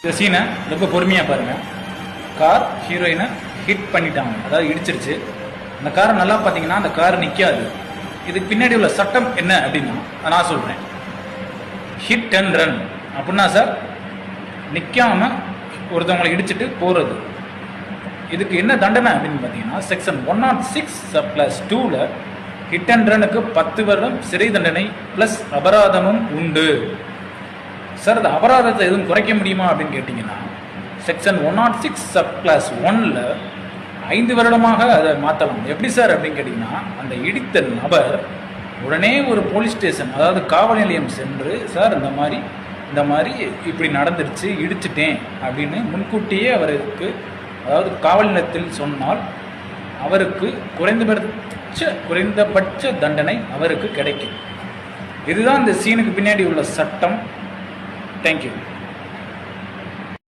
இந்த சீனை ரொம்ப பொறுமையாக பாருங்கள். கார் ஹீரோயினை ஹிட் பண்ணிட்டாங்க, அதாவது இடிச்சிருச்சு. அந்த காரை நல்லா பார்த்தீங்கன்னா அந்த கார் நிற்காது. இதுக்கு பின்னாடி உள்ள சட்டம் என்ன அப்படின்னா நான் சொல்கிறேன். ஹிட் அண்ட் ரன் அப்படின்னா சார் நிற்காம ஒருத்தவங்களை இடிச்சிட்டு போகிறது. இதுக்கு என்ன தண்டனை அப்படின்னு பார்த்தீங்கன்னா செக்ஷன் 106+2ல் ஹிட் அண்ட் ரனுக்கு 10 வருடம் சிறை தண்டனை ப்ளஸ் அபராதமும் உண்டு. சார் அந்த அபராதத்தை எதுவும் குறைக்க முடியுமா அப்படின்னு கேட்டிங்கன்னா செக்ஷன் 106+1ல் 5 வருடமாக அதை மாற்றலாம். எப்படி சார் அப்படின்னு கேட்டிங்கன்னா அந்த இடித்த நபர் உடனே ஒரு போலீஸ் ஸ்டேஷன், அதாவது காவல் நிலையம் சென்று சார் இந்த மாதிரி இப்படி நடந்துருச்சு, இடிச்சிட்டேன் அப்படின்னு முன்கூட்டியே அவருக்கு, அதாவது காவல் நிலையத்தில் சொன்னால் அவருக்கு குறைந்தபட்ச தண்டனை அவருக்கு கிடைக்கும். இதுதான் இந்த சீனுக்கு பின்னாடி உள்ள சட்டம். தேங்க்யூ.